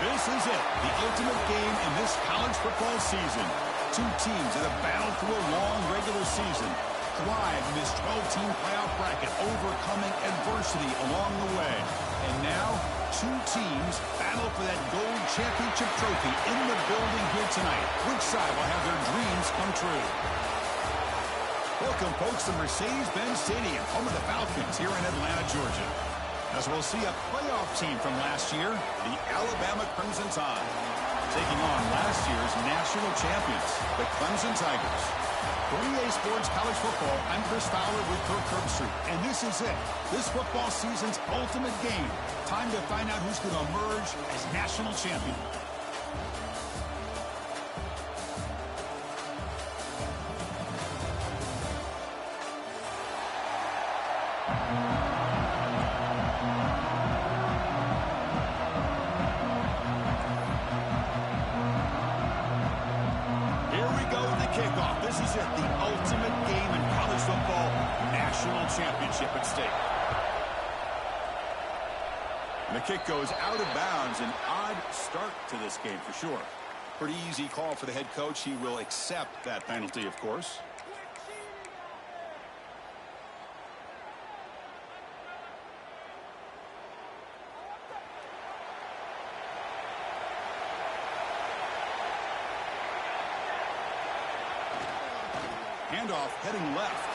This is it, the ultimate game in this college football season. Two teams that have battled through a long regular season, thrived in this 12-team playoff bracket, overcoming adversity along the way. And now, two teams battle for that gold championship trophy in the building here tonight. Which side will have their dreams come true? Welcome, folks, to Mercedes-Benz Stadium, home of the Falcons here in Atlanta, Georgia. As we'll see a playoff team from last year, the Alabama Crimson Tide, taking on last year's national champions, the Clemson Tigers. For EA Sports College Football, I'm Chris Fowler with Kirk Herbstreit, and this is it, this football season's ultimate game. Time to find out who's going to emerge as national champion. Kickoff. This is it, the ultimate game in college football, national championship at stake. And the kick goes out of bounds. An odd start to this game for sure. Pretty easy call for the head coach. He will accept that penalty, of course. Handoff heading left.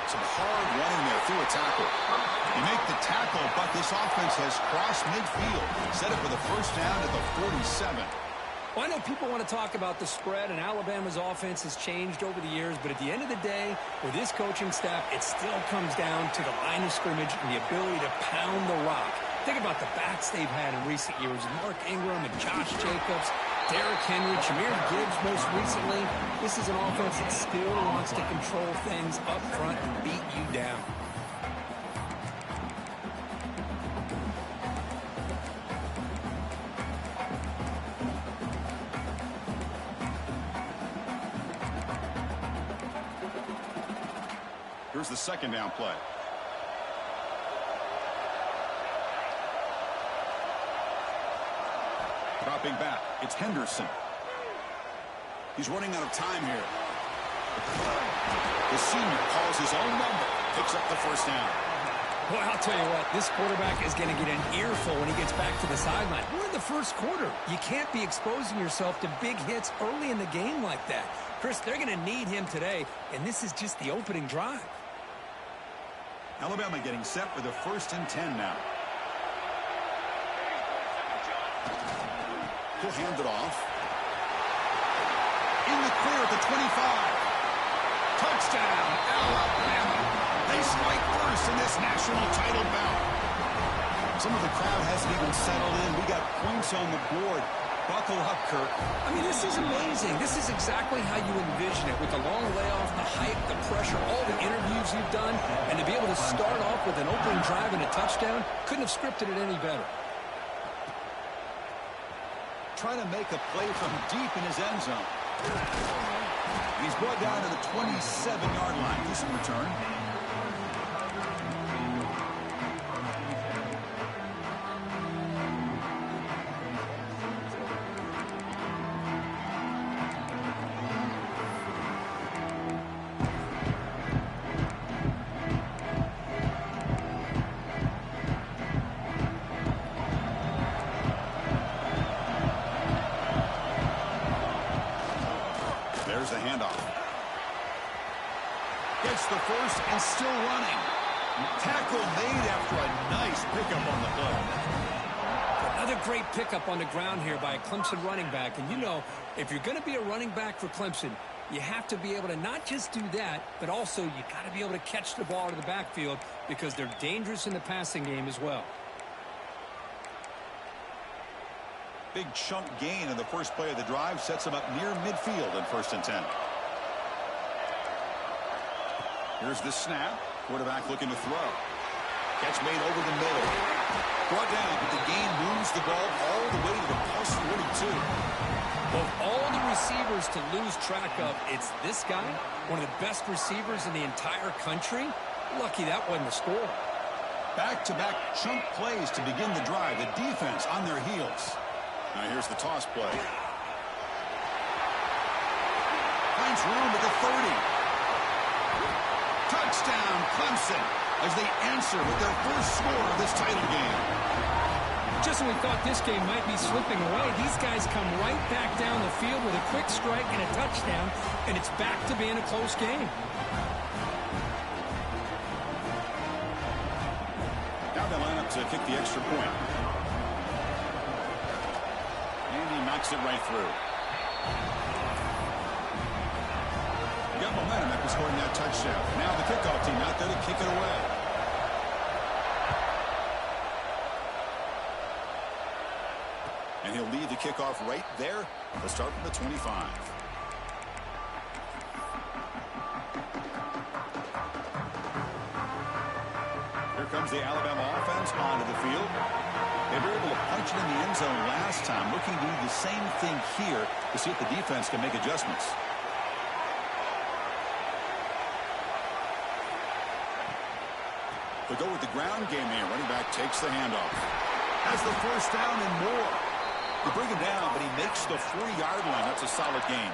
Some hard running there through a tackle. You make the tackle, but this offense has crossed midfield. Set it for the first down at the 47. Well, I know people want to talk about the spread, and Alabama's offense has changed over the years, but at the end of the day, with this coaching staff, it still comes down to the line of scrimmage and the ability to pound the rock. Think about the backs they've had in recent years. Mark Ingram and Josh Jacobs, Derrick Henry, Jahmyr Gibbs most recently. This is an offense that still wants to control things up front and beat you down. Here's the second down play. Dropping back, it's Henderson. He's running out of time here. The senior calls his own number, picks up the first down. Well, I'll tell you what, this quarterback is going to get an earful when he gets back to the sideline. We're in the first quarter. You can't be exposing yourself to big hits early in the game like that. Chris, they're going to need him today, and this is just the opening drive. Alabama getting set for the 1st and 10 now. He'll hand it off. In the clear at the 25. Touchdown, Alabama. They strike first in this national title bout. Some of the crowd hasn't even settled in. We got points on the board. Buckle up, Kirk. I mean, this is amazing. This is exactly how you envision it, with the long layoff, the hype, the pressure, all the interviews you've done, and to be able to start off with an opening drive and a touchdown, couldn't have scripted it any better. Trying to make a play from deep in his end zone. And he's brought down to the 27-yard line. This return. There's the handoff. Gets the first and still running. Tackle made after a nice pickup on the play. Another great pickup on the ground here by a Clemson running back. And you know, if you're going to be a running back for Clemson, you have to be able to not just do that, but also you got to be able to catch the ball to the backfield because they're dangerous in the passing game as well. Big chunk gain in the first play of the drive sets him up near midfield in 1st and 10. Here's the snap. Quarterback looking to throw. Catch made over the middle. Brought down, but the gain moves the ball all the way to the plus 42. Of all the receivers to lose track of, it's this guy, one of the best receivers in the entire country. Lucky that wasn't the score. Back-to-back chunk plays to begin the drive. The defense on their heels. Now here's the toss play. Finds room at the 30. Touchdown, Clemson, as they answer with their first score of this title game. Just when we thought this game might be slipping away, these guys come right back down the field with a quick strike and a touchdown, and it's back to being a close game. Now they line up to kick the extra point. And he knocks it right through. He got momentum after scoring that touchdown. Now the kickoff team out there to kick it away. And he'll lead the kickoff right there. They'll start from the 25. Here comes the Alabama offense onto the field. They were able to punch it in the end zone last time, looking to do the same thing here to see if the defense can make adjustments. They'll go with the ground game here. Running back takes the handoff. Has the first down and more. They bring him down, but he makes the 40-yard line. That's a solid gain.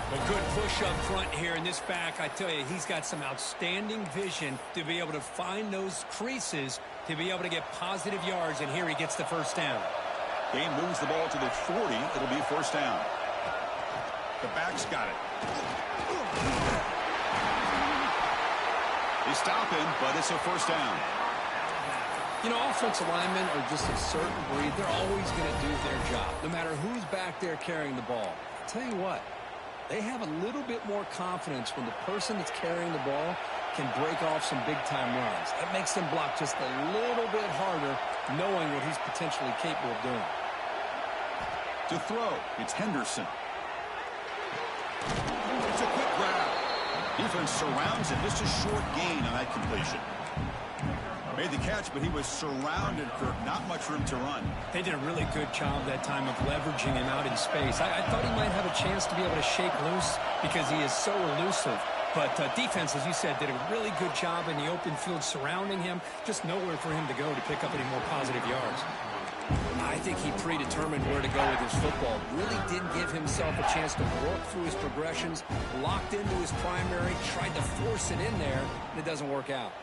A good push up front here in this back. I tell you, he's got some outstanding vision to be able to find those creases, to be able to get positive yards, and here he gets the first down. Game moves the ball to the 40. It'll be first down. The back's got it. They stop him, but it's a first down. You know, offensive linemen are just a certain breed. They're always going to do their job, no matter who's back there carrying the ball. I'll tell you what, they have a little bit more confidence when the person that's carrying the ball can break off some big-time runs. That makes them block just a little bit harder, knowing what he's potentially capable of doing. To throw, it's Henderson. It's a quick grab. Defense surrounds him. Just a short gain on that completion. Made the catch, but he was surrounded, Kirk. Not much room to run. They did a really good job that time of leveraging him out in space. I thought he might have a chance to be able to shake loose because he is so elusive. But defense, as you said, did a really good job in the open field surrounding him. Just nowhere for him to go to pick up any more positive yards. I think he predetermined where to go with his football. Really didn't give himself a chance to work through his progressions. Locked into his primary, tried to force it in there, and it doesn't work out.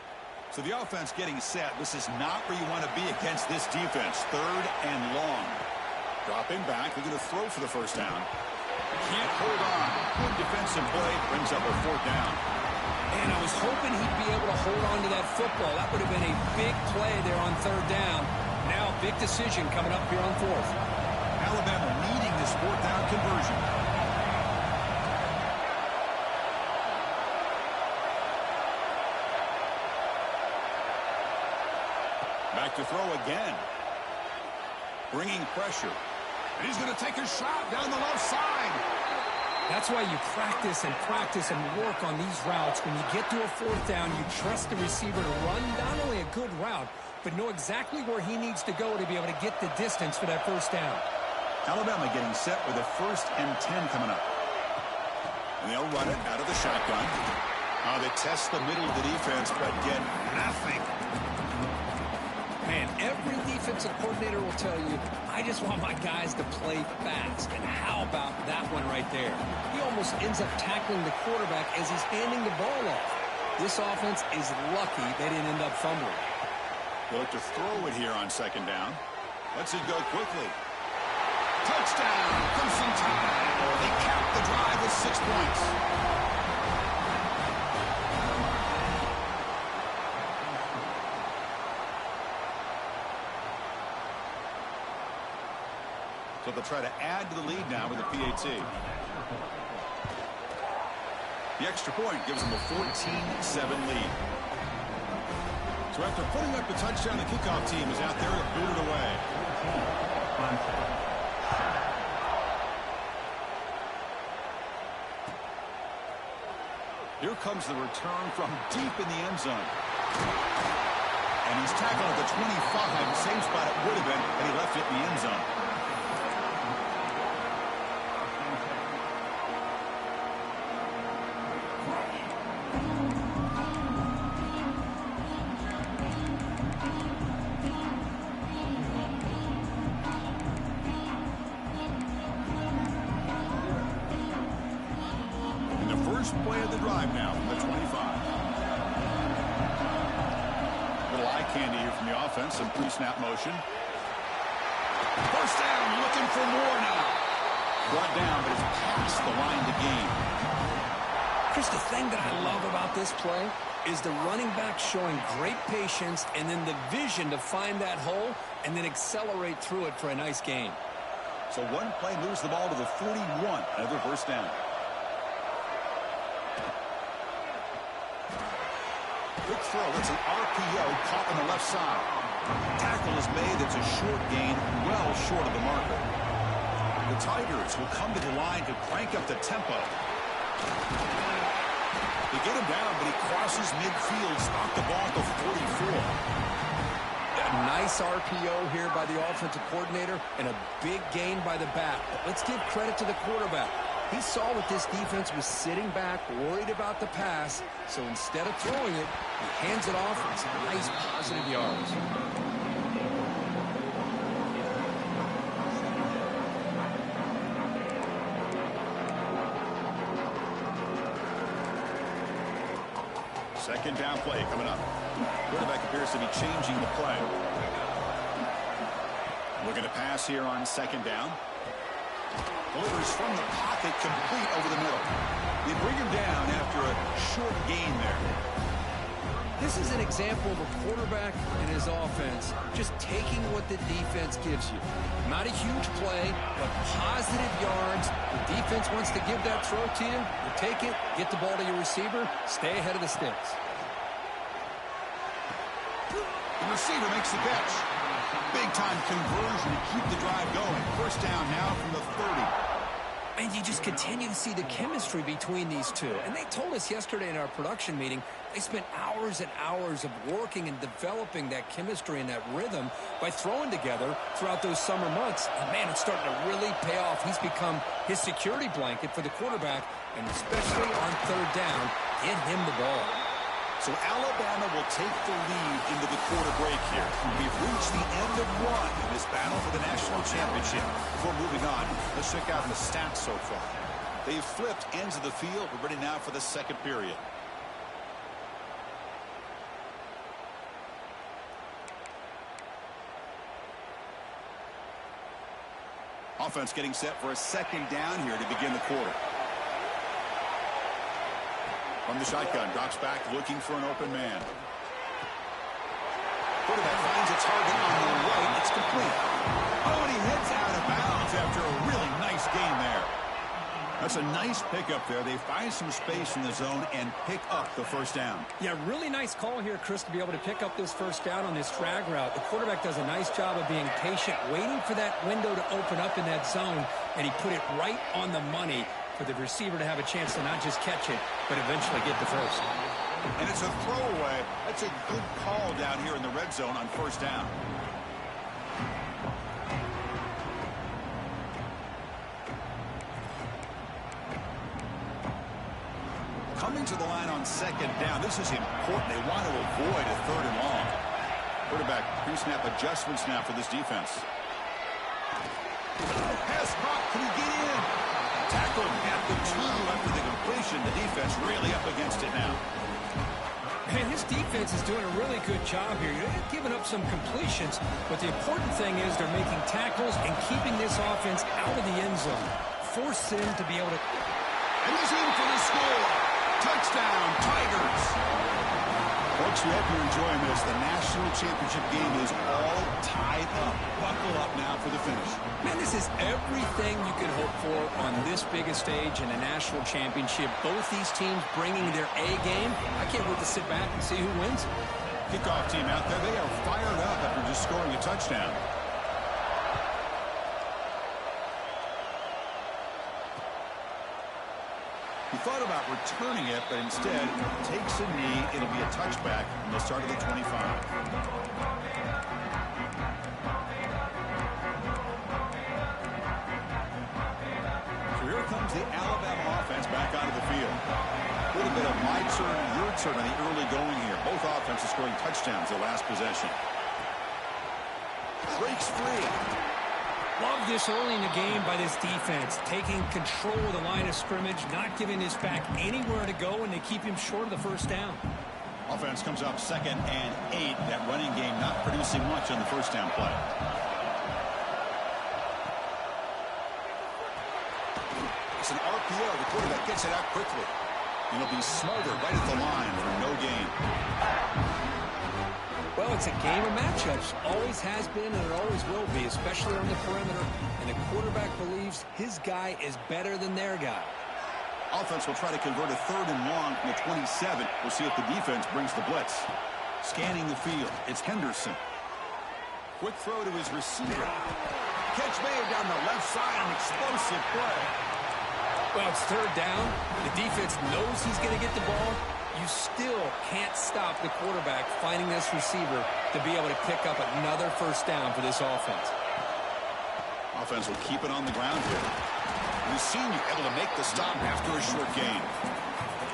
So the offense getting set. This is not where you want to be against this defense. Third and long. Dropping back. They're going to throw for the first down. Can't hold on. Good defensive play. Brings up a fourth down. And I was hoping he'd be able to hold on to that football. That would have been a big play there on third down. Now a big decision coming up here on fourth. Alabama needing this fourth down conversion. Back to throw again. Bringing pressure. And he's going to take a shot down the left side. That's why you practice and work on these routes. When you get to a fourth down, you trust the receiver to run not only a good route, but know exactly where he needs to go to be able to get the distance for that first down. Alabama getting set with a 1st and 10 coming up. And they'll run it out of the shotgun. They test the middle of the defense, but get nothing. Man, every defensive coordinator will tell you, I just want my guys to play fast. And how about that one right there? He almost ends up tackling the quarterback as he's handing the ball off. This offense is lucky they didn't end up fumbling. They'll look to throw it here on second down. Lets it go quickly. Touchdown, Clemson Tide. They cap the drive with 6 points. So they'll try to add to the lead now with a PAT. The extra point gives them a 14-7 lead. So after putting up the touchdown, the kickoff team is out there to boot it away. Here comes the return from deep in the end zone. And he's tackled at the 25, same spot it would have been, and he left it in the end zone. first play of the drive now from the 25. Little eye candy here from the offense. Some pre-snap motion. First down, looking for more now. Brought down, but it's past the line to gain. Chris, the thing that I love about this play is the running back showing great patience and then the vision to find that hole and then accelerate through it for a nice gain. So one play moves the ball to the 41. Another first down. Quick throw. It's an RPO caught on the left side. Tackle is made. It's a short gain, well short of the marker. The Tigers will come to the line to crank up the tempo. They get him down, but he crosses midfield, stopped the ball at the 44. A nice RPO here by the offensive coordinator and a big gain by the back. But let's give credit to the quarterback. He saw that this defense was sitting back, worried about the pass, so instead of throwing it, he hands it off for some nice positive yards. Second down play coming up. Quarterback appears to be changing the play. Looking to pass here on second down. Delivers from the pocket, complete over the middle. They bring him down after a short gain there. This is an example of a quarterback and his offense just taking what the defense gives you. Not a huge play, but positive yards. The defense wants to give that throw to you. You take it, get the ball to your receiver, stay ahead of the sticks. The receiver makes the catch. Big-time conversion to keep the drive going. First down now from the 30. And you just continue to see the chemistry between these two. And they told us yesterday in our production meeting, they spent hours and hours of working and developing that chemistry and that rhythm by throwing together throughout those summer months. And, man, it's starting to really pay off. He's become his security blanket for the quarterback, and especially on third down, get him the ball. So Alabama will take the lead into the quarter break here. We've reached the end of one in this battle for the national championship. Before moving on, let's check out the stats so far. They've flipped ends of the field. We're ready now for the second period. Offense getting set for a second down here to begin the quarter. From the shotgun, drops back, looking for an open man. Quarterback finds a target on the right. It's complete. Oh, and he heads out of bounds after a really nice gain there. That's a nice pickup there. They find some space in the zone and pick up the first down. Yeah, really nice call here, Chris, to be able to pick up this first down on this drag route. The quarterback does a nice job of being patient, waiting for that window to open up in that zone, and he put it right on the money for the receiver to have a chance to not just catch it, but eventually get the first. And it's a throwaway. That's a good call down here in the red zone on first down. Coming to the line on second down. This is important. They want to avoid a third and long. Quarterback pre-snap adjustments now for this defense. Pass caught. Can he get in? Tackled at the 2 after the completion. The defense really up against it now. Man, his defense is doing a really good job here. They're giving up some completions, but the important thing is they're making tackles and keeping this offense out of the end zone. Force him to be able to... And he's in for the score. Touchdown, Tigers. Folks, we hope you're enjoying this. The national championship game is all tied up. Buckle up now for the finish. Man, this is everything you could hope for on this biggest stage in a national championship. Both these teams bringing their A game. I can't wait to sit back and see who wins. Kickoff team out there. They are fired up after just scoring a touchdown. He thought about returning it, but instead takes a knee. It'll be a touchback from the start of the 25. So here comes the Alabama offense back onto the field. A little bit of my turn, your turn on the early going here. Both offenses scoring touchdowns their last possession. Breaks free. Love this early in the game by this defense, taking control of the line of scrimmage, not giving this back anywhere to go, and they keep him short of the first down. Offense comes up 2nd and 8. That running game not producing much on the first down play. It's an RPO. The quarterback gets it out quickly. And it'll be smothered right at the line for no gain. Well, it's a game of matchups. Always has been, and it always will be, especially on the perimeter. And the quarterback believes his guy is better than their guy. Offense will try to convert a 3rd and long from the 27. We'll see if the defense brings the blitz. Scanning the field, it's Henderson. Quick throw to his receiver. Catch made down the left side, an explosive play. Well, it's 3rd down. The defense knows he's going to get the ball. You still can't stop the quarterback finding this receiver to be able to pick up another first down for this offense. Offense will keep it on the ground here. We've seen you able to make the stop after a short gain.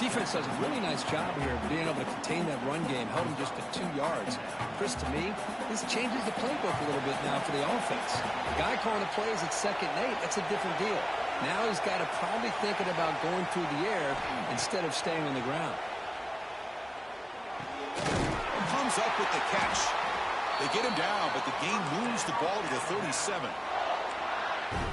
Defense does a really nice job here of being able to contain that run game, held him just to 2 yards. Chris, to me, this changes the playbook a little bit now for the offense. The guy calling the plays at 2nd and 8, that's a different deal. Now he's got to probably thinking about going through the air instead of staying on the ground. Comes up with the catch. They get him down, but the gain moves the ball to the 37.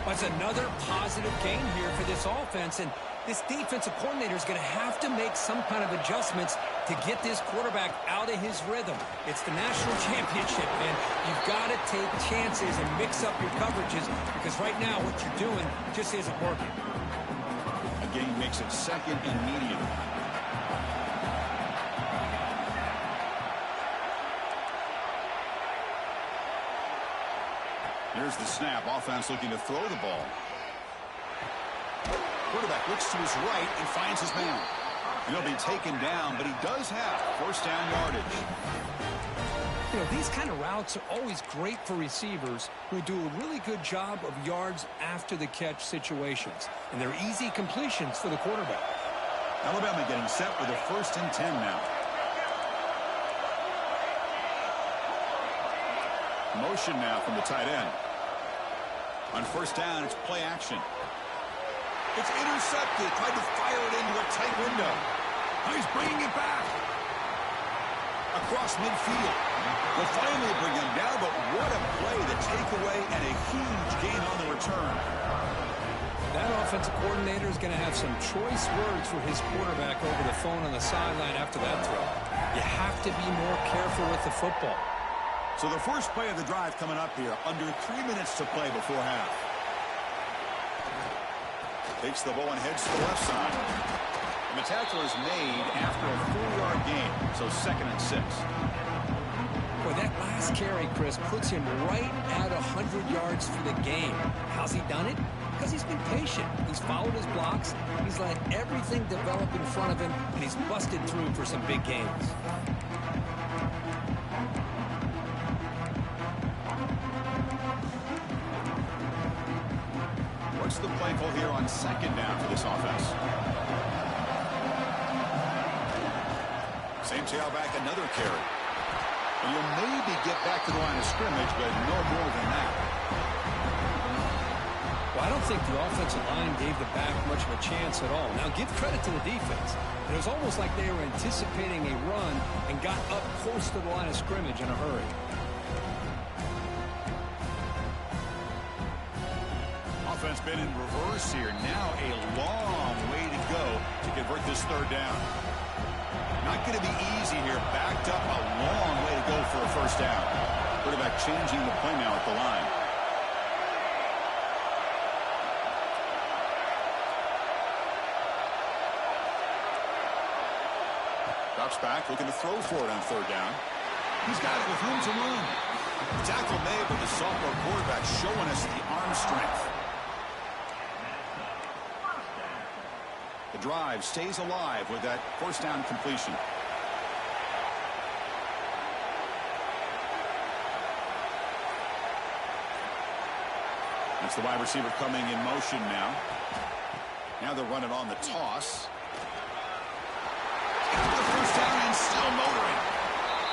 That's another positive gain here for this offense, and this defensive coordinator is going to have to make some kind of adjustments to get this quarterback out of his rhythm. It's the national championship, and you've got to take chances and mix up your coverages, because right now what you're doing just isn't working. A gain makes it 2nd and medium. Here's the snap. Offense looking to throw the ball. Quarterback looks to his right and finds his man. And he'll be taken down, but he does have first down yardage. You know, these kind of routes are always great for receivers who do a really good job of yards after the catch situations. And they're easy completions for the quarterback. Alabama getting set with a 1st and 10 now. Motion now from the tight end. On first down, it's play action. It's intercepted. Tried to fire it into a tight window. Now he's bringing it back. Across midfield. Will finally bring him down, but what a play, the takeaway, and a huge gain on the return. That offensive coordinator is going to have some choice words for his quarterback over the phone on the sideline after that throw. You have to be more careful with the football. So the first play of the drive coming up here, under 3 minutes to play before half. Takes the ball and heads to the left side. And the tackle is made after a 4-yard gain, so 2nd and 6. Boy, that last carry, Chris, puts him right at 100 yards for the game. How's he done it? Because he's been patient. He's followed his blocks. He's let everything develop in front of him, and he's busted through for some big gains. What's the play call here on 2nd down for this offense? Same tailback, another carry. And you'll maybe get back to the line of scrimmage, but no more than that. Well, I don't think the offensive line gave the back much of a chance at all. Now, give credit to the defense. It was almost like they were anticipating a run and got up close to the line of scrimmage in a hurry. Offense been in reverse here. Now a long way to go to convert this 3rd down. Not going to be easy here. Backed up, a long way to go for a first down. Quarterback changing the play now at the line. Drops back, looking to throw for it on 3rd down. He's got it with room to run. The tackle made, but the sophomore quarterback showing us the arm strength. The drive stays alive with that first down completion. That's the wide receiver coming in motion now. Now they're running on the toss. Got the first down and still motoring.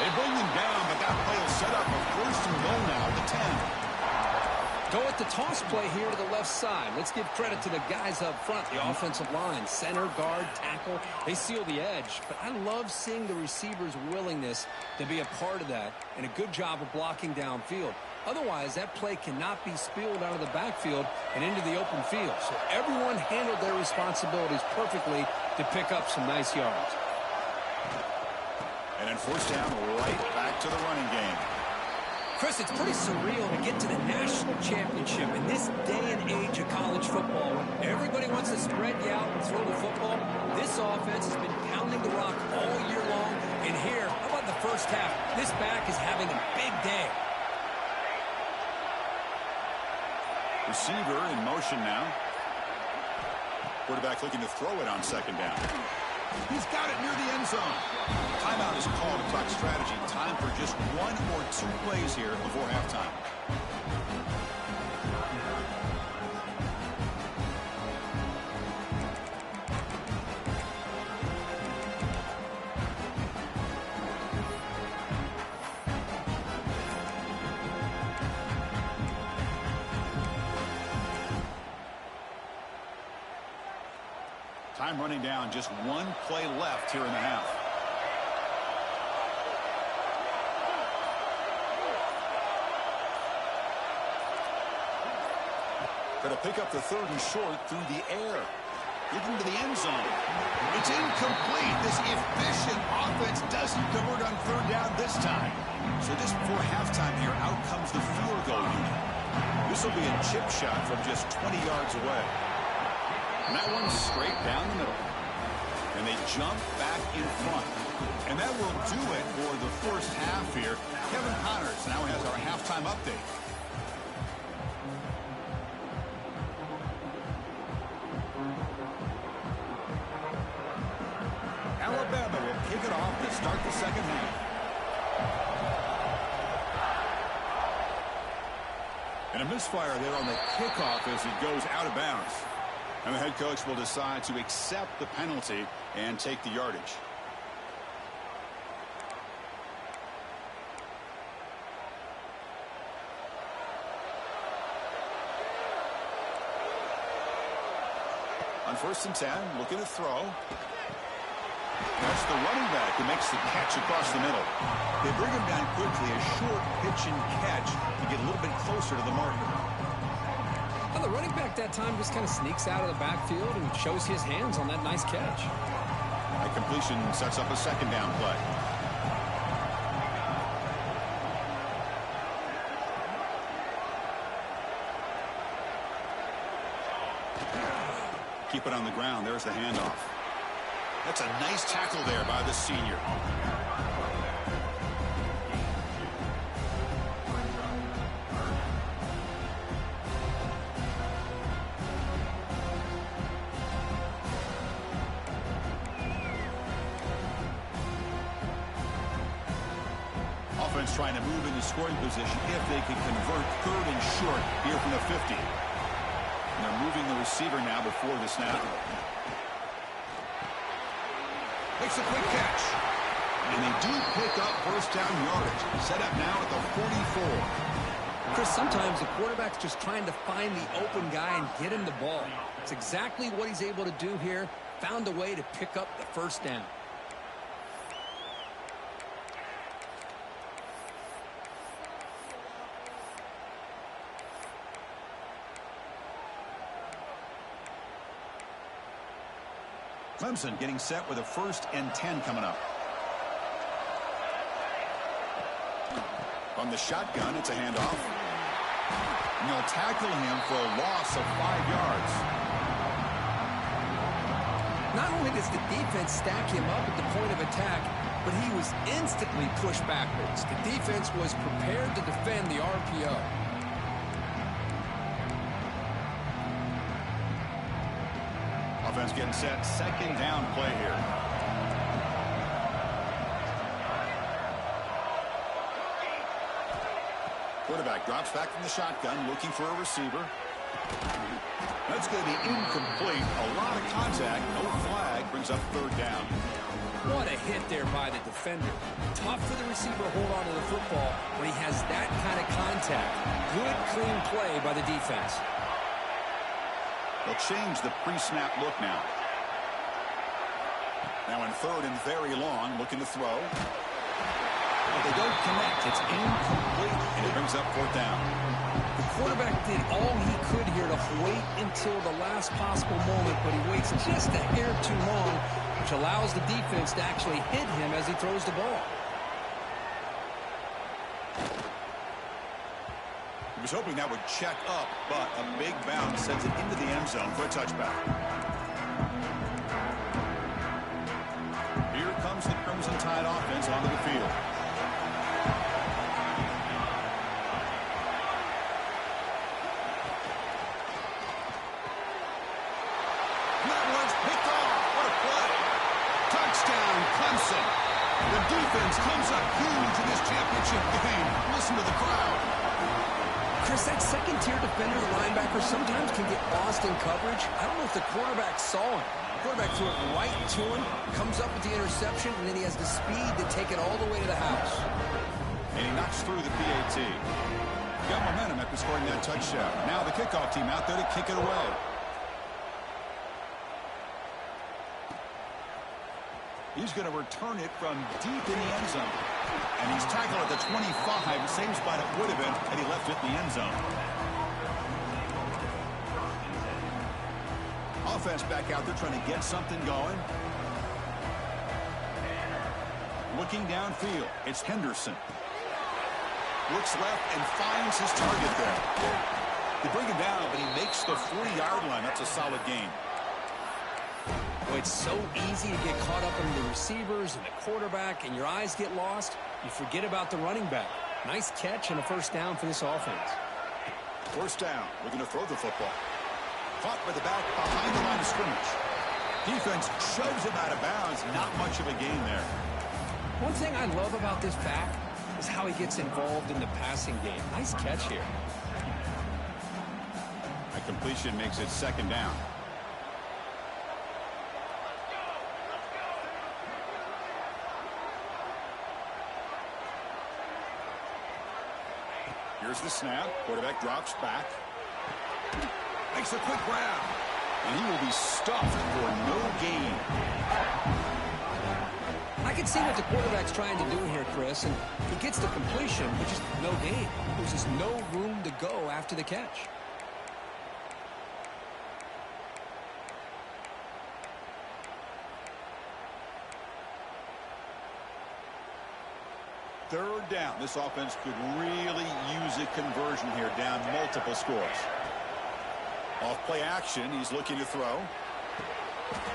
They bring him down, but that play will set up a 1st and goal now at the 10. Go with the toss play here to the left side. Let's give credit to the guys up front, the offensive line, center, guard, tackle. They seal the edge. But I love seeing the receiver's willingness to be a part of that and a good job of blocking downfield. Otherwise, that play cannot be spilled out of the backfield and into the open field. So everyone handled their responsibilities perfectly to pick up some nice yards. And then first down, right back to the running game. Chris, it's pretty surreal to get to the national championship in this day and age of college football when everybody wants to spread you out and throw the football. This offense has been pounding the rock all year long. And here, how about the first half? This back is having a big day. Receiver in motion now. Quarterback looking to throw it on second down. He's got it near the end zone. Timeout is called to talk strategy. Time for just 1 or 2 plays here before halftime. Time running down, just 1 play left here in the half. Going to pick up the 3rd and short through the air. Looking to the end zone. It's incomplete. This efficient offense doesn't convert on 3rd down this time. So just before halftime here, out comes the field goal unit. This will be a chip shot from just 20 yards away. And that one's straight down the middle. And they jump back in front. And that will do it for the first half here. Kevin Connors now has our halftime update. Alabama will kick it off to start the second half. And a misfire there on the kickoff as it goes out of bounds. And the head coach will decide to accept the penalty and take the yardage. On 1st and 10, looking to throw. That's the running back who makes the catch across the middle. They bring him down quickly, a short pitch and catch to get a little bit closer to the marker. Well, the running back that time just kind of sneaks out of the backfield and shows his hands on that nice catch. That completion sets up a second down play. Keep it on the ground. There's the handoff. That's a nice tackle there by the senior. Offense trying to move into scoring position if they can convert 3rd and short here from the 50. And they're moving the receiver now before the snap. Makes a quick catch. And they do pick up first down yardage. Set up now at the 44. Chris, sometimes the quarterback's just trying to find the open guy and get him the ball. It's exactly what he's able to do here. Found a way to pick up the first down. Clemson getting set with a 1st and 10 coming up. On the shotgun, it's a handoff. And they'll tackle him for a loss of 5 yards. Not only does the defense stack him up at the point of attack, but he was instantly pushed backwards. The defense was prepared to defend the RPO. Offense getting set. Second down play here. Quarterback drops back from the shotgun, looking for a receiver. That's going to be incomplete. A lot of contact. No flag. Brings up 3rd down. What a hit there by the defender. Tough for the receiver to hold on to the football when he has that kind of contact. Good, clean play by the defense. They'll change the pre-snap look now. Now in third and very long, looking to throw. But they don't connect. It's incomplete, and it brings up fourth down. The quarterback did all he could here to wait until the last possible moment, but he waits just a hair too long, which allows the defense to actually hit him as he throws the ball. He was hoping that would check up, but a big bounce sends it into the end zone for a touchback. Here comes the Crimson Tide offense onto the field. That one's picked off. What a play. Touchdown, Clemson. The defense comes up huge in this championship game. Listen to the crowd. Chris, that second-tier defender, the linebacker, sometimes can get lost in coverage. I don't know if the quarterback saw him. The quarterback threw it right to him, comes up with the interception, and then he has the speed to take it all the way to the house. And he knocks through the PAT. Got momentum after scoring that touchdown. Now the kickoff team out there to kick it away. He's going to return it from deep in the end zone. And he's tackled at the 25, same spot it would have been had he left it in the end zone. Offense back out there trying to get something going. Looking downfield, it's Henderson. Looks left and finds his target there. They bring him down, but he makes the 40-yard line. That's a solid gain. Well, it's so easy to get caught up in the receivers and the quarterback, and your eyes get lost. You forget about the running back. Nice catch and a first down for this offense. First down. We're going to throw the football. Caught by the back behind the line of scrimmage. Defense shoves him out of bounds. Not much of a gain there. One thing I love about this back is how he gets involved in the passing game. Nice catch here. A completion makes it second down. Here's the snap. Quarterback drops back. Makes a quick grab. And he will be stuffed for no gain. I can see what the quarterback's trying to do here, Chris, and he gets the completion, but just no gain. There's just no room to go after the catch. Third down. This offense could really use a conversion here, down multiple scores. Off play action. He's looking to throw.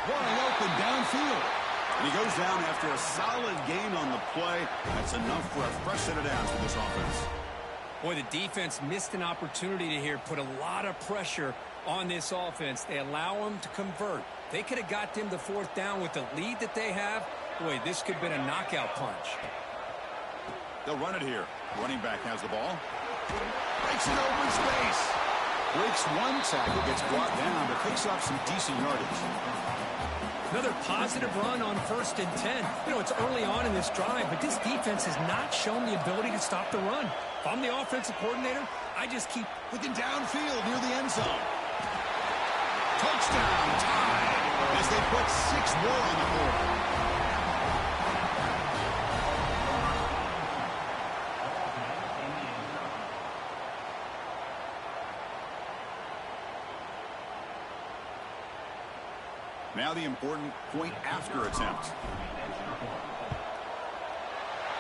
Wide open downfield. And he goes down after a solid gain on the play. That's enough for a fresh set of downs for this offense. Boy, the defense missed an opportunity to here put a lot of pressure on this offense. They allow them to convert. They could have got them to fourth down with the lead that they have. Boy, this could have been a knockout punch. They'll run it here. Running back has the ball. Breaks it open space. Breaks one tackle, gets brought down, but picks up some decent yardage. Another positive run on 1st and 10. You know, it's early on in this drive, but this defense has not shown the ability to stop the run. If I'm the offensive coordinator, I just keep looking downfield near the end zone. Touchdown, Tide, as they put 6 more on the board. Now the important point after attempt.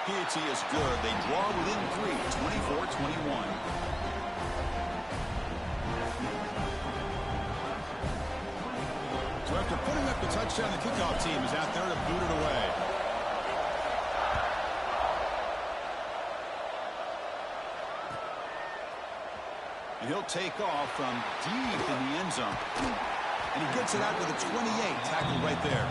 PAT is good. They draw within 3, 24-21. So after putting up the touchdown, the kickoff team is out there to boot it away. And he'll take off from deep in the end zone. And he gets it out to the 28, tackled right there.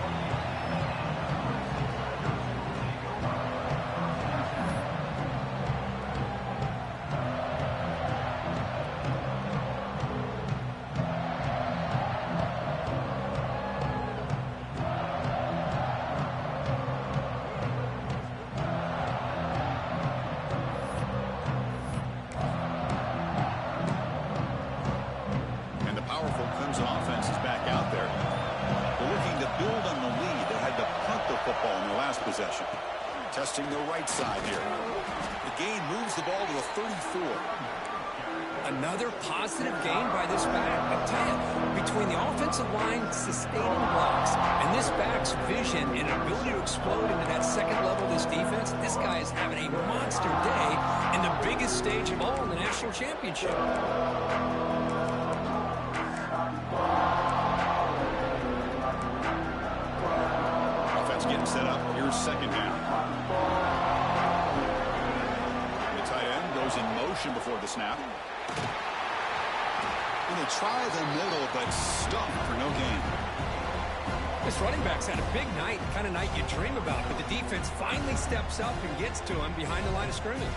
football in their last possession. Testing the right side here. The gain moves the ball to the 34. Another positive gain by this back. I'll tell you, between the offensive line sustaining blocks and this back's vision and ability to explode into that second level of this defense, this guy is having a monster day in the biggest stage of all in the national championship. Offense getting set up. Here's second down. The tight end goes in motion before the snap. And they try the middle, but stuck for no gain. This running back's had a big night, the kind of night you dream about, but the defense finally steps up and gets to him behind the line of scrimmage.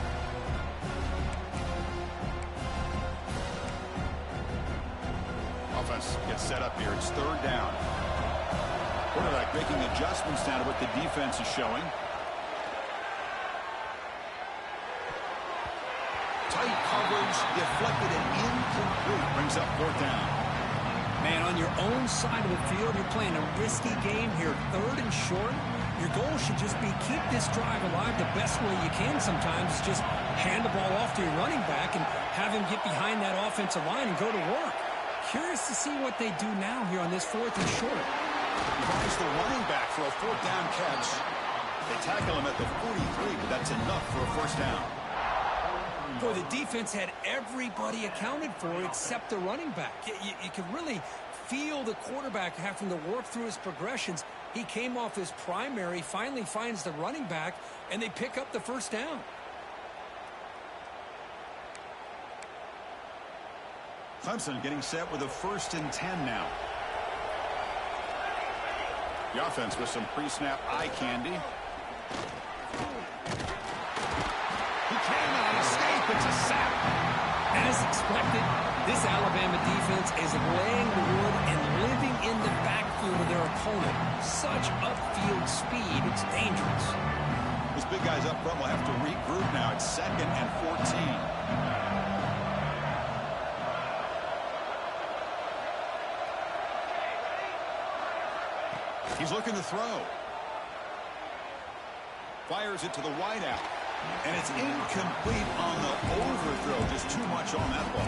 Offense gets set up here. It's third down. Quarterback making adjustments now to what the defense is showing. Tight coverage, deflected and incomplete. Brings up fourth down. Man, on your own side of the field, you're playing a risky game here. Third and short. Your goal should just be keep this drive alive the best way you can sometimes. Just hand the ball off to your running back and have him get behind that offensive line and go to work. Curious to see what they do now here on this fourth and short. Finds the running back for a fourth down catch. They tackle him at the 43, but that's enough for a first down. Boy, the defense had everybody accounted for except the running back. You could really feel the quarterback having to work through his progressions. He came off his primary, finally finds the running back, and they pick up the first down. Clemson getting set with a 1st and 10 now. The offense with some pre-snap eye candy. He cannot escape. It's a sack. As expected, this Alabama defense is laying the wood and living in the backfield of their opponent. Such upfield speed, it's dangerous. Those big guys up front will have to regroup now. It's 2nd and 14. He's looking to throw. Fires it to the wideout. And it's incomplete on the overthrow. Just too much on that ball.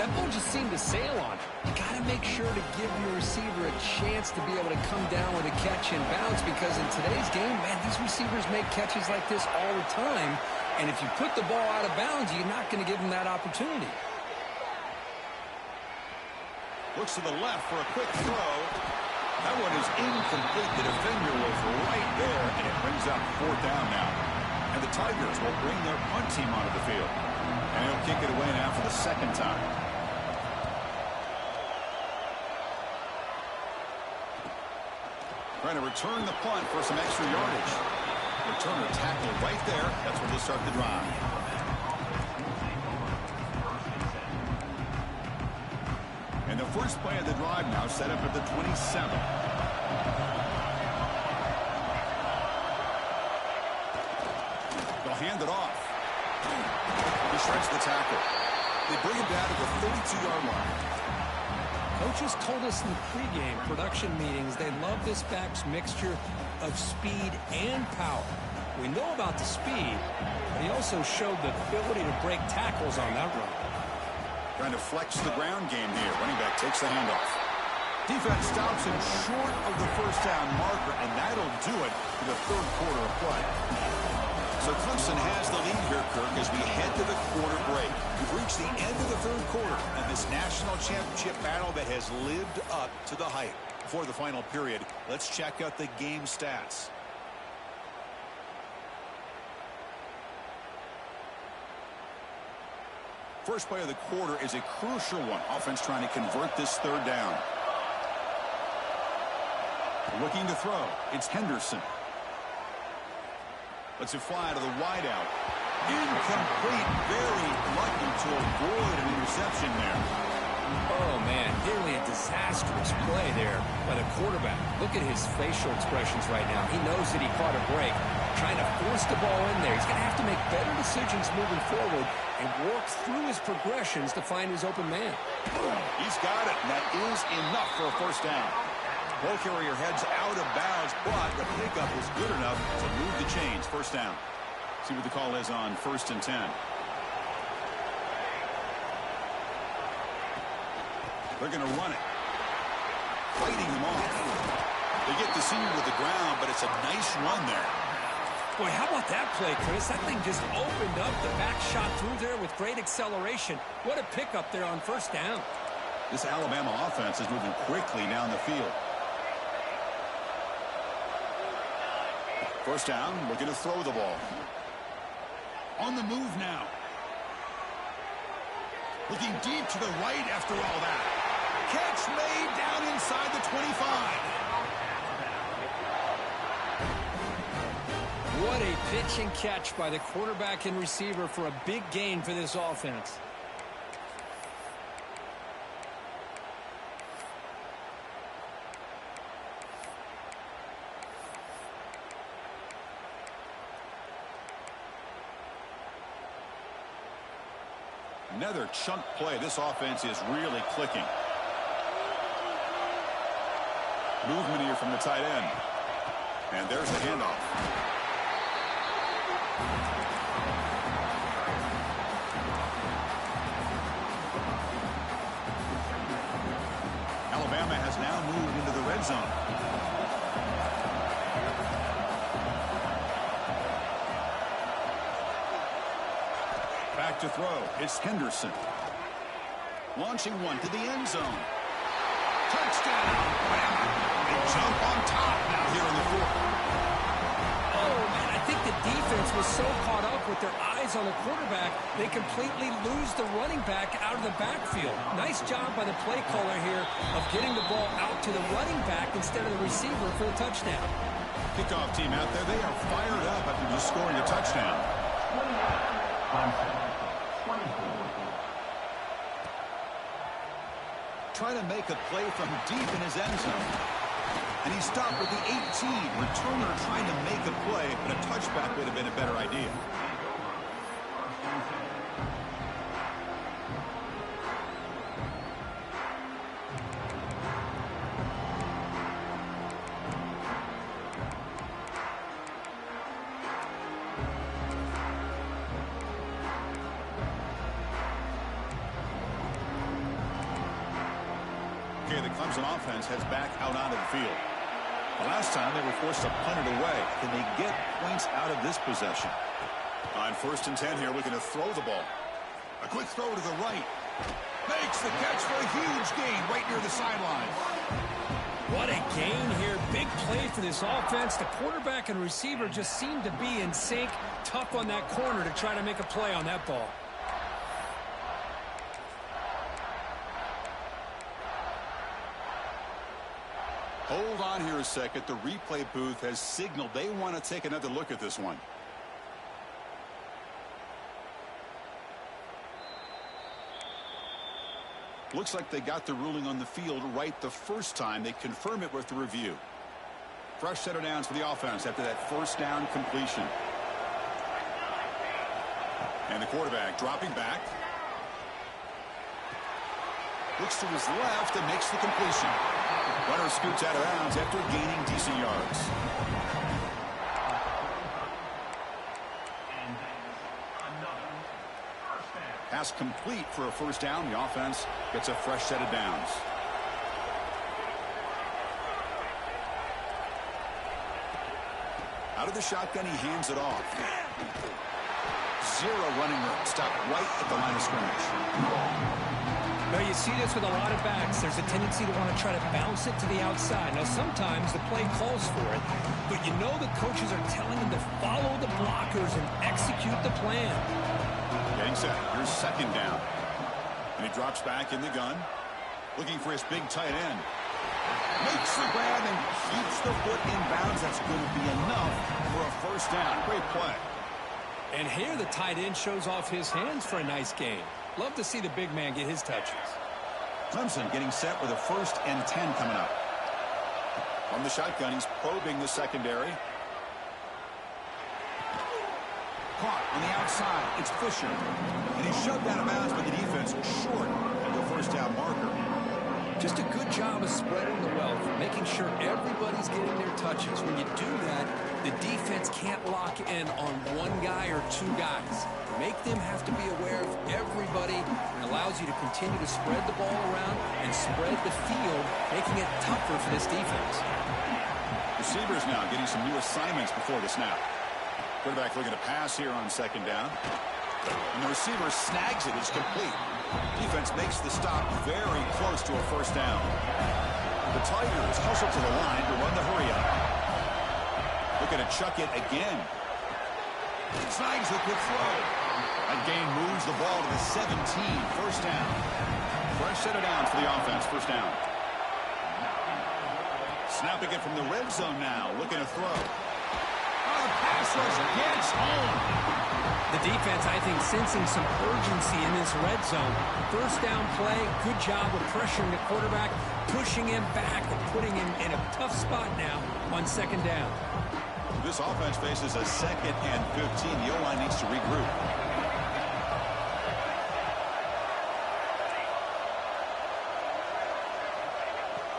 That ball just seemed to sail on. You got to make sure to give your receiver a chance to be able to come down with a catch and bounce, because in today's game, man, these receivers make catches like this all the time. And if you put the ball out of bounds, you're not going to give them that opportunity. Looks to the left for a quick throw. That one is incomplete. The defender was right there, and it brings up fourth down now. And the Tigers will bring their punt team onto the field. And he'll kick it away now for the second time. Trying to return the punt for some extra yardage. Returner tackled right there. That's where they start the drive. And the first play of the drive now set up at the 27. They'll hand it off. He shreds the tackle. They bring him down to the 32-yard line. Coaches told us in the pregame production meetings they love this back's mixture of speed and power. We know about the speed, but he also showed the ability to break tackles on that run. Trying to flex the ground game here. Running back takes the handoff. Defense stops him short of the first down marker, and that'll do it for the third quarter of play. So Clemson has the lead here, Kirk, as we head to the quarter break. We've reached the end of the third quarter and this national championship battle that has lived up to the hype. Before the final period, let's check out the game stats. First play of the quarter is a crucial one. Offense trying to convert this third down. Looking to throw. It's Henderson. Lets it fly to the wideout. Incomplete. Very lucky to avoid an interception there. Oh, man, nearly a disastrous play there by the quarterback. Look at his facial expressions right now. He knows that he caught a break, trying to force the ball in there. He's going to have to make better decisions moving forward and work through his progressions to find his open man. He's got it, and that is enough for a first down. Ball carrier heads out of bounds, but the pickup was good enough to move the chains. First down. See what the call is on 1st and 10. They're going to run it. Fighting him off. They get the senior to the ground, but it's a nice run there. Boy, how about that play, Chris? That thing just opened up. The back shot through there with great acceleration. What a pickup there on 1st down. This Alabama offense is moving quickly down the field. 1st down, looking to throw the ball. On the move now. Looking deep to the right after all that. Catch made down inside the 25. What a pitch and catch by the quarterback and receiver for a big gain for this offense. Another chunk play. This offense is really clicking. Movement here from the tight end. And there's the handoff. Alabama has now moved into the red zone. Back to throw. It's Henderson. Launching one to the end zone. Touchdown. They jump on top now here in the 4th. Oh, man, I think the defense was so caught up with their eyes on the quarterback, they completely lose the running back out of the backfield. Nice job by the play caller here of getting the ball out to the running back instead of the receiver for the touchdown. Kickoff team out there, they are fired up after just scoring a touchdown. Trying to make a play from deep in his end zone. And he stopped with the 18. Returner trying to make a play, but a touchback would have been a better idea. Okay, the Clemson offense heads back out onto the field. The last time they were forced to punt it away. Can they get points out of this possession? On 1st and 10 here, looking to throw the ball. A quick throw to the right. Makes the catch for a huge gain right near the sideline. What a gain here. Big play for this offense. The quarterback and receiver just seem to be in sync. Tough on that corner to try to make a play on that ball. Hold on here a second. The replay booth has signaled they want to take another look at this one. Looks like they got the ruling on the field right the first time. They confirm it with the review. Fresh set of downs for the offense after that 1st down completion. And the quarterback dropping back. Looks to his left and makes the completion. Runner scoots out of bounds after gaining decent yards. Pass complete for a 1st down. The offense gets a fresh set of downs. Out of the shotgun, he hands it off. Zero running room. Stopped right at the line of scrimmage. Now, you see this with a lot of backs. There's a tendency to want to try to bounce it to the outside. Now, sometimes the play calls for it, but you know the coaches are telling them to follow the blockers and execute the plan. Getting set. Here's 2nd down. And he drops back in the gun, looking for his big tight end. Makes the grab and keeps the foot in bounds. That's going to be enough for a 1st down. Great play. And here the tight end shows off his hands for a nice gain. Love to see the big man get his touches. Clemson getting set with a 1st and 10 coming up. From the shotgun, he's probing the secondary. Caught on the outside. It's Fisher. And he's shoved out of bounds by the defense short of the 1st down marker. Just a good job of spreading the wealth, making sure everybody's getting their touches. When you do that, The defense can't lock in on one guy or two guys. Make them have to be aware of everybody, and allows you to continue to spread the ball around and spread the field, making it tougher for this defense. Receivers now getting some new assignments before the snap. Quarterback looking to pass here on second down. And the receiver snags it. It's complete. Defense makes the stop very close to a first down. The Tigers hustle to the line to run the hurry up. Looking to chuck it again. Snags the quick throw. That gain moves the ball to the 17. First down. Fresh set of downs for the offense. First down. Snapping it from the red zone now. Looking to throw. Oh, the pass rush gets home. The defense, I think, sensing some urgency in this red zone. First down play, good job of pressuring the quarterback, pushing him back, and putting him in a tough spot now on second down. This offense faces a 2nd and 15. The O-line needs to regroup.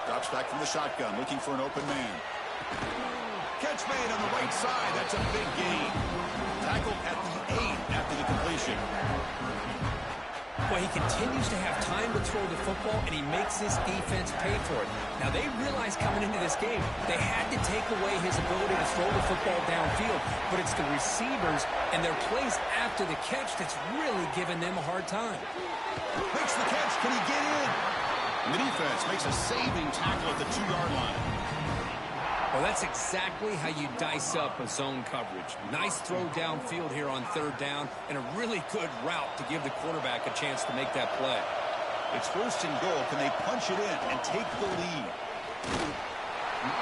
Drops back from the shotgun, looking for an open man. Catch made on the right side. That's a big gain. Tackled at the 8 after the completion. Well, he continues to have time to throw the football, and he makes this defense pay for it. Now, they realized coming into this game, they had to take away his ability to throw the football downfield, but it's the receivers and their plays after the catch that's really giving them a hard time. Makes the catch. Can he get in? And the defense makes a saving tackle at the 2-yard line. Well, that's exactly how you dice up a zone coverage. Nice throw downfield here on third down, and a really good route to give the quarterback a chance to make that play. It's first and goal. Can they punch it in and take the lead?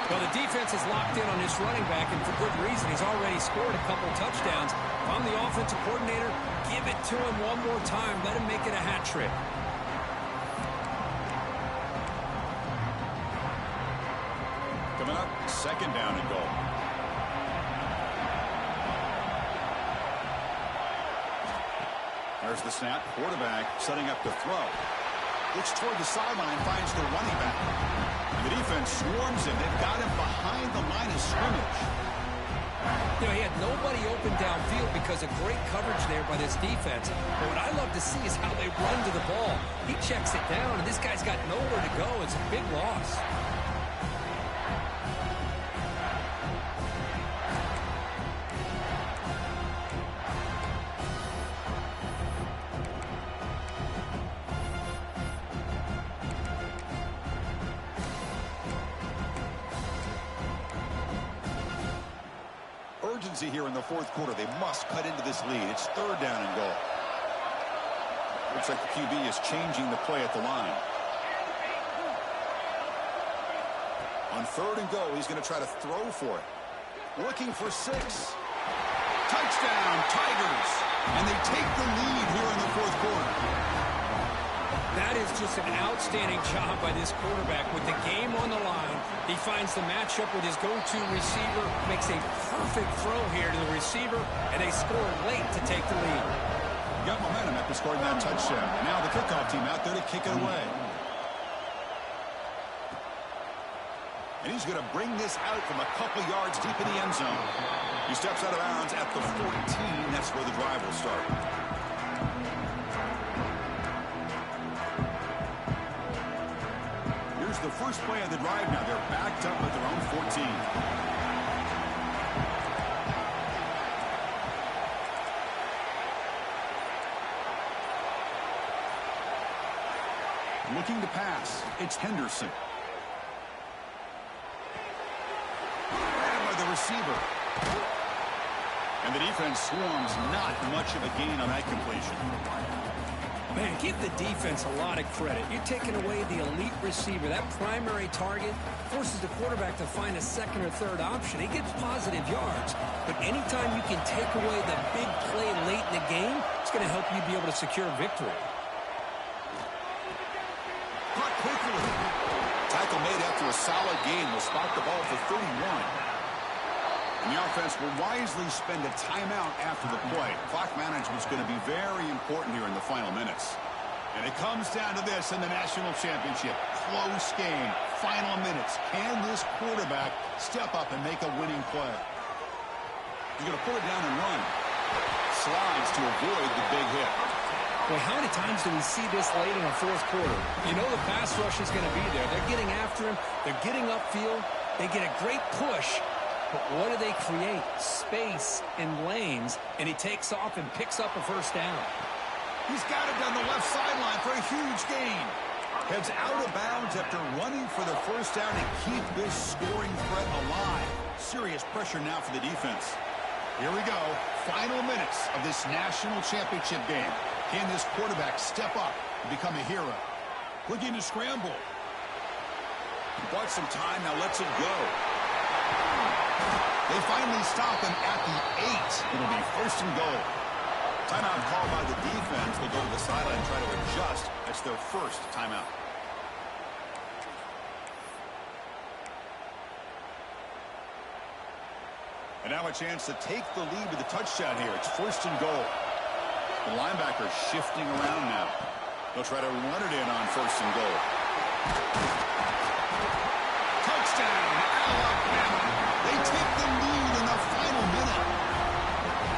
Well, the defense is locked in on this running back, and for good reason. He's already scored a couple touchdowns. If I'm the offensive coordinator, give it to him one more time. Let him make it a hat trick. Coming up, second down and goal. There's the snap. Quarterback setting up to throw. Looks toward the sideline, finds the running back. And the defense swarms him. They've got him behind the line of scrimmage. You know, he had nobody open downfield because of great coverage there by this defense. But what I love to see is how they run to the ball. He checks it down, and this guy's got nowhere to go. It's a big loss. Urgency here in the fourth quarter. They must cut into this lead. It's third down and goal. Looks like the QB is changing the play at the line. On third and goal, he's going to try to throw for it. Looking for 6. Touchdown, Tigers. And they take the lead here in the fourth quarter. That is just an outstanding job by this quarterback. With the game on the line, he finds the matchup with his go-to receiver, makes a perfect throw here to the receiver, and they score late to take the lead. Got momentum after scoring that touchdown. Now the kickoff team out there to kick it away. And he's going to bring this out from a couple yards deep in the end zone. He steps out of bounds at the 14. That's where the drive will start. Here's the first play of the drive now. They're backed up at their own 14. Looking to pass. It's Henderson. By the receiver. And the defense swarms. Not much of a gain on that completion. Man, give the defense a lot of credit. You're taking away the elite receiver. That primary target forces the quarterback to find a second or third option. He gets positive yards. But anytime you can take away the big play late in the game, it's going to help you be able to secure victory. Caught quickly. Tackle made after a solid gain. Will spot the ball for 31. And the offense will wisely spend a timeout after the play. Clock management is going to be very important here in the final minutes. And it comes down to this in the national championship. Close game. Final minutes. Can this quarterback step up and make a winning play? He's going to pull it down and run. Slides to avoid the big hit. Well, how many times do we see this late in the fourth quarter? You know the pass rush is going to be there. They're getting after him. They're getting upfield. They get a great push. But what do they create? Space and lanes. And he takes off and picks up a first down. He's got it down the left sideline for a huge gain. Heads out of bounds after running for the first down and keep this scoring threat alive. Serious pressure now for the defense. Here we go. Final minutes of this national championship game. Can this quarterback step up and become a hero? Looking to scramble. Bought some time, now lets it go. They finally stop him at the 8. It'll be first and goal. Timeout called by the defense. They'll go to the sideline and try to adjust. That's their first timeout. And now a chance to take the lead with a touchdown here. It's first and goal. The linebacker shifting around now. They'll try to run it in on first and goal. Touchdown, Alabama. They take the lead in the final minute.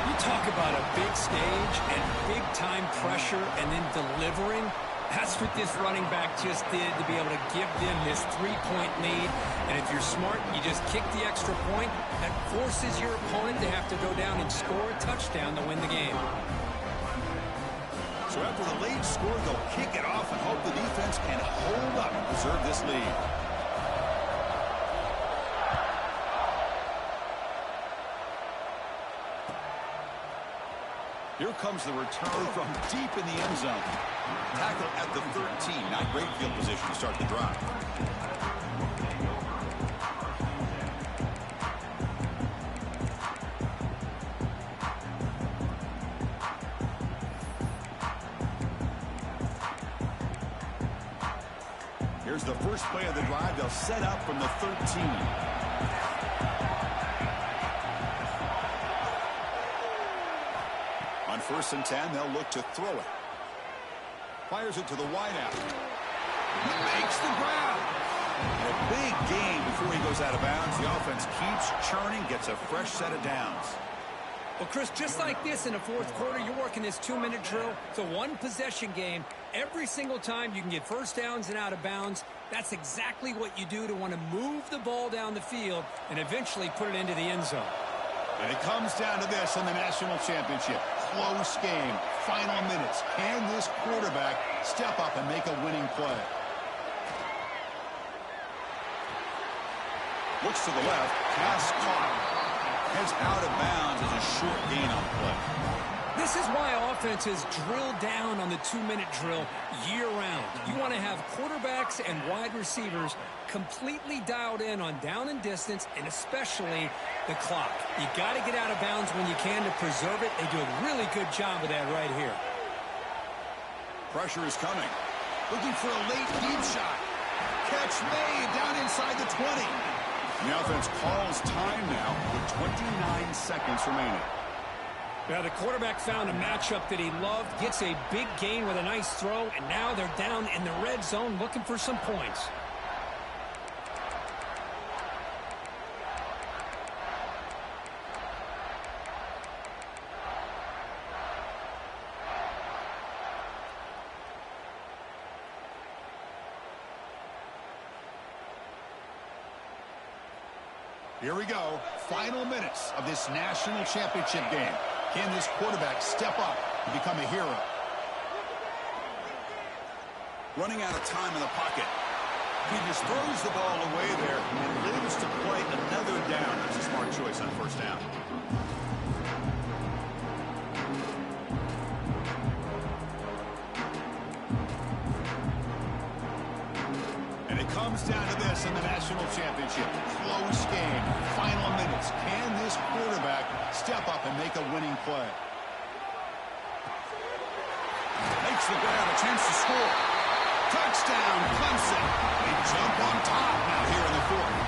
You talk about a big stage and big-time pressure and then delivering. That's what this running back just did to be able to give them this 3-point lead. And if you're smart, you just kick the extra point. That forces your opponent to have to go down and score a touchdown to win the game. So after the late score, they'll kick it off and hope the defense can hold up and preserve this lead. Here comes the return from deep in the end zone. Tackle at the 13. Not great field position to start the drive. Here's the first play of the drive. They'll set up from the 13. On first and 10, they'll look to throw it. Fires it to the wideout. Makes the grab. And a big gain before he goes out of bounds. The offense keeps churning, gets a fresh set of downs. Well, Chris, just like this in the fourth quarter, you're working this 2-minute drill. It's a one-possession game. Every single time you can get first downs and out of bounds, that's exactly what you do to want to move the ball down the field and eventually put it into the end zone. And it comes down to this in the national championship. Close game. Final minutes. Can this quarterback step up and make a winning play? Looks to the left. Pass caught. Heads out of bounds as a short gain on the play. This is why offenses drill down on the 2-minute drill year-round. You want to have quarterbacks and wide receivers completely dialed in on down and distance, and especially the clock. You got to get out of bounds when you can to preserve it. They do a really good job of that right here. Pressure is coming. Looking for a late deep shot. Catch made down inside the 20. The offense calls time now with 29 seconds remaining. Now the quarterback found a matchup that he loved, gets a big gain with a nice throw, and now they're down in the red zone looking for some points. Here we go. Final minutes of this national championship game. Can this quarterback step up and become a hero? Running out of time in the pocket. He just throws the ball away there and lives to play another down. That's a smart choice on first down. And it comes down to this in the national championship. Close game. Final minutes. Can this quarterback step up and make a winning play? Makes the grab. A chance to score. Touchdown, Clemson. They jump on top now here in the fourth.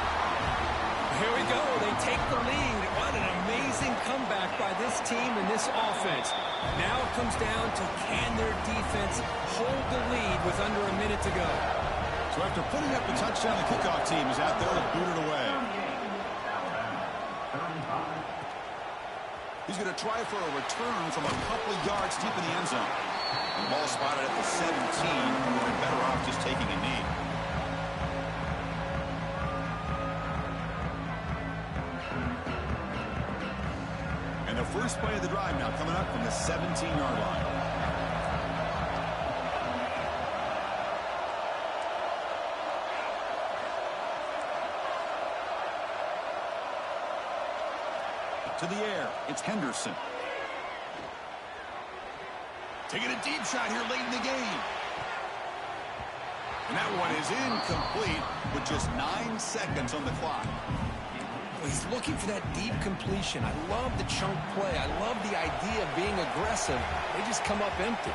Here we go. They take the lead. What an amazing comeback by this team and this offense. Now it comes down to can their defense hold the lead with under a minute to go. So after putting up the touchdown, the kickoff team is out there to boot it away. He's going to try for a return from a couple of yards deep in the end zone. The ball spotted at the 17. We're better off just taking a knee. And the first play of the drive now coming up from the 17-yard line. To the air, it's Henderson. Taking a deep shot here late in the game. And that one is incomplete with just 9 seconds on the clock. He's looking for that deep completion. I love the chunk play. I love the idea of being aggressive. They just come up empty.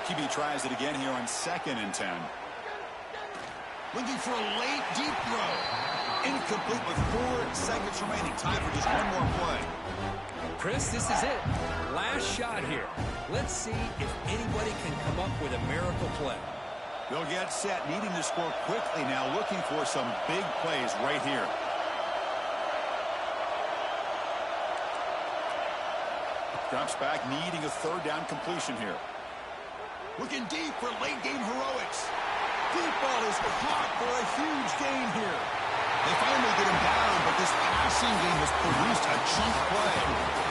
QB tries it again here on 2nd and 10. Looking for a late, deep throw. Incomplete with 4 seconds remaining. Time for just one more play. Chris, this is it. Last shot here. Let's see if anybody can come up with a miracle play. They'll get set, needing to score quickly now, looking for some big plays right here. Drops back, needing a 3rd down completion here. Looking deep for late game heroics. Deep ball is caught for a huge gain here. They finally get him down, but this passing game has produced a chunk play.